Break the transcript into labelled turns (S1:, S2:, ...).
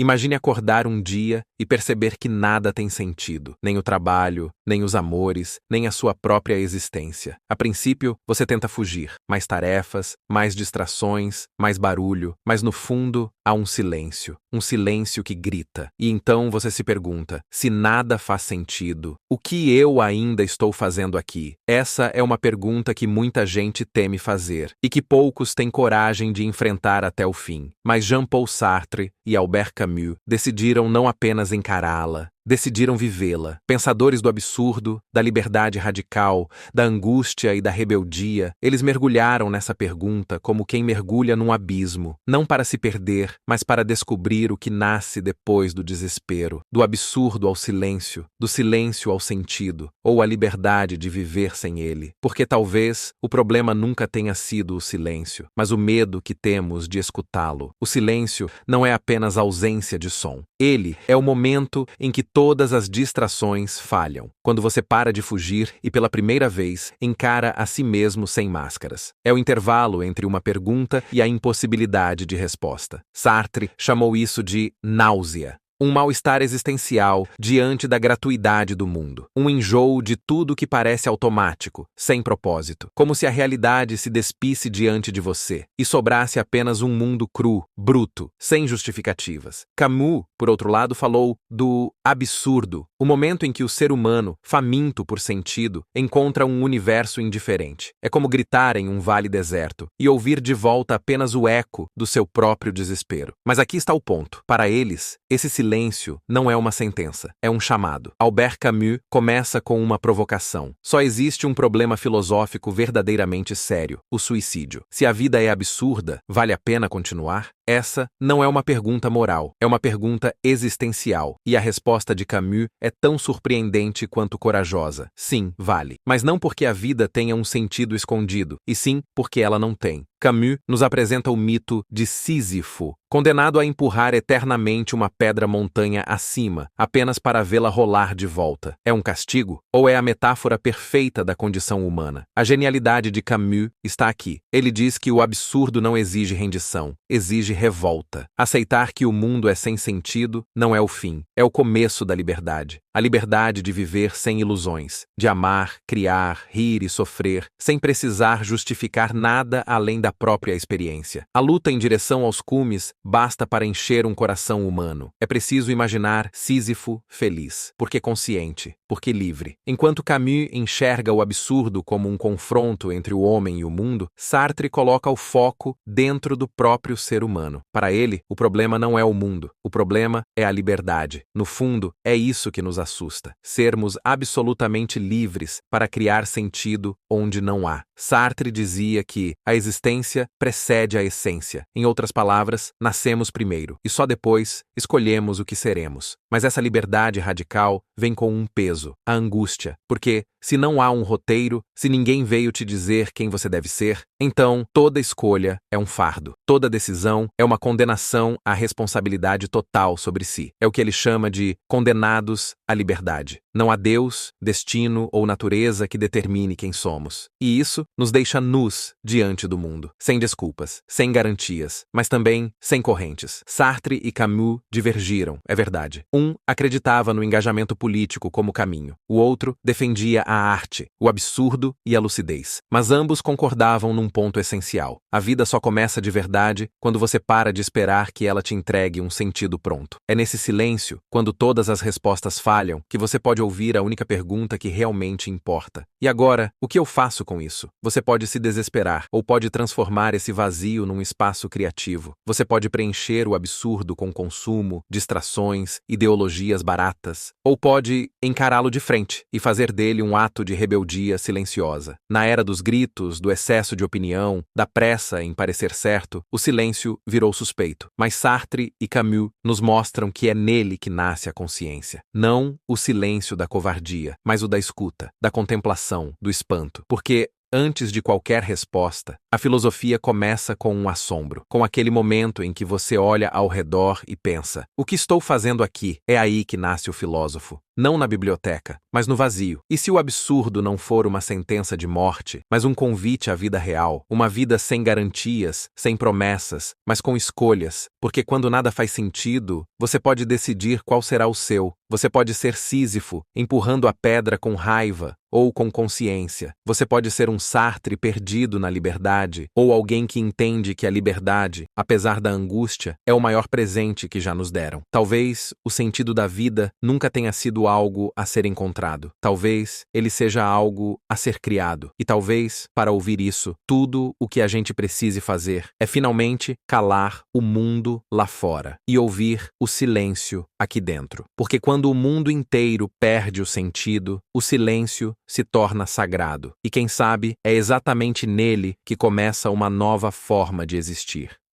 S1: Imagine acordar um dia e perceber que nada tem sentido, nem o trabalho, nem os amores, nem a sua própria existência. A princípio, você tenta fugir. Mais tarefas, mais distrações, mais barulho, mas no fundo há um silêncio que grita. E então você se pergunta, se nada faz sentido, o que eu ainda estou fazendo aqui? Essa é uma pergunta que muita gente teme fazer e que poucos têm coragem de enfrentar até o fim. Mas Jean-Paul Sartre e Albert Camus decidiram não apenas encará-la, decidiram vivê-la. Pensadores do absurdo, da liberdade radical, da angústia e da rebeldia, eles mergulharam nessa pergunta como quem mergulha num abismo, não para se perder, mas para descobrir o que nasce depois do desespero, do absurdo ao silêncio, do silêncio ao sentido, ou a liberdade de viver sem ele. Porque talvez o problema nunca tenha sido o silêncio, mas o medo que temos de escutá-lo. O silêncio não é apenas ausência de som. Ele é o momento em que todas as distrações falham, quando você para de fugir e pela primeira vez encara a si mesmo sem máscaras. É o intervalo entre uma pergunta e a impossibilidade de resposta. Sartre chamou isso de náusea. Um mal-estar existencial diante da gratuidade do mundo. Um enjoo de tudo que parece automático, sem propósito. Como se a realidade se despisse diante de você e sobrasse apenas um mundo cru, bruto, sem justificativas. Camus, por outro lado, falou do absurdo, o momento em que o ser humano, faminto por sentido, encontra um universo indiferente. É como gritar em um vale deserto e ouvir de volta apenas o eco do seu próprio desespero. Mas aqui está o ponto. Para eles, esse silêncio não é uma sentença, é um chamado. Albert Camus começa com uma provocação. Só existe um problema filosófico verdadeiramente sério, o suicídio. Se a vida é absurda, vale a pena continuar? Essa não é uma pergunta moral, é uma pergunta existencial. E a resposta de Camus é tão surpreendente quanto corajosa. Sim, vale. Mas não porque a vida tenha um sentido escondido, e sim porque ela não tem. Camus nos apresenta o mito de Sísifo, condenado a empurrar eternamente uma pedra-montanha acima, apenas para vê-la rolar de volta. É um castigo? Ou é a metáfora perfeita da condição humana? A genialidade de Camus está aqui. Ele diz que o absurdo não exige rendição, exige revolta. Aceitar que o mundo é sem sentido não é o fim, é o começo da liberdade. A liberdade de viver sem ilusões, de amar, criar, rir e sofrer, sem precisar justificar nada além da própria experiência. A luta em direção aos cumes basta para encher um coração humano. É preciso imaginar Sísifo feliz, porque consciente, porque livre. Enquanto Camus enxerga o absurdo como um confronto entre o homem e o mundo, Sartre coloca o foco dentro do próprio ser humano. Para ele, o problema não é o mundo, o problema é a liberdade. No fundo, é isso que nos assusta. Sermos absolutamente livres para criar sentido onde não há. Sartre dizia que a existência precede a essência. Em outras palavras, nascemos primeiro e só depois escolhemos o que seremos. Mas essa liberdade radical vem com um peso, a angústia, porque se não há um roteiro, se ninguém veio te dizer quem você deve ser, então toda escolha é um fardo. Toda decisão é uma condenação à responsabilidade total sobre si. É o que ele chama de condenados à liberdade. Não há Deus, destino ou natureza que determine quem somos. E isso nos deixa nus diante do mundo, sem desculpas, sem garantias, mas também sem correntes. Sartre e Camus divergiram, é verdade. Um acreditava no engajamento político como caminho. O outro defendia a arte, o absurdo e a lucidez. Mas ambos concordavam num ponto essencial. A vida só começa de verdade quando você para de esperar que ela te entregue um sentido pronto. É nesse silêncio, quando todas as respostas falham, que você pode ouvir a única pergunta que realmente importa. E agora, o que eu faço com isso? Você pode se desesperar, ou pode transformar esse vazio num espaço criativo. Você pode preencher o absurdo com consumo, distrações, ideologias baratas, ou pode encará-lo de frente e fazer dele um ato de rebeldia silenciosa. Na era dos gritos, do excesso de opinião, da pressa em parecer certo, o silêncio virou suspeito. Mas Sartre e Camus nos mostram que é nele que nasce a consciência. Não o silêncio da covardia, mas o da escuta, da contemplação, do espanto. Porque Antes de qualquer resposta, a filosofia começa com um assombro, com aquele momento em que você olha ao redor e pensa: o que estou fazendo aqui? É aí que nasce o filósofo. Não na biblioteca, mas no vazio. E se o absurdo não for uma sentença de morte, mas um convite à vida real, uma vida sem garantias, sem promessas, mas com escolhas, porque quando nada faz sentido, você pode decidir qual será o seu. Você pode ser Sísifo, empurrando a pedra com raiva ou com consciência. Você pode ser um Sartre perdido na liberdade, ou alguém que entende que a liberdade, apesar da angústia, é o maior presente que já nos deram. Talvez o sentido da vida nunca tenha sido algo a ser encontrado. Talvez ele seja algo a ser criado. E talvez, para ouvir isso, tudo o que a gente precise fazer é finalmente calar o mundo lá fora e ouvir o silêncio aqui dentro. Porque quando o mundo inteiro perde o sentido, o silêncio se torna sagrado. E quem sabe é exatamente nele que começa uma nova forma de existir.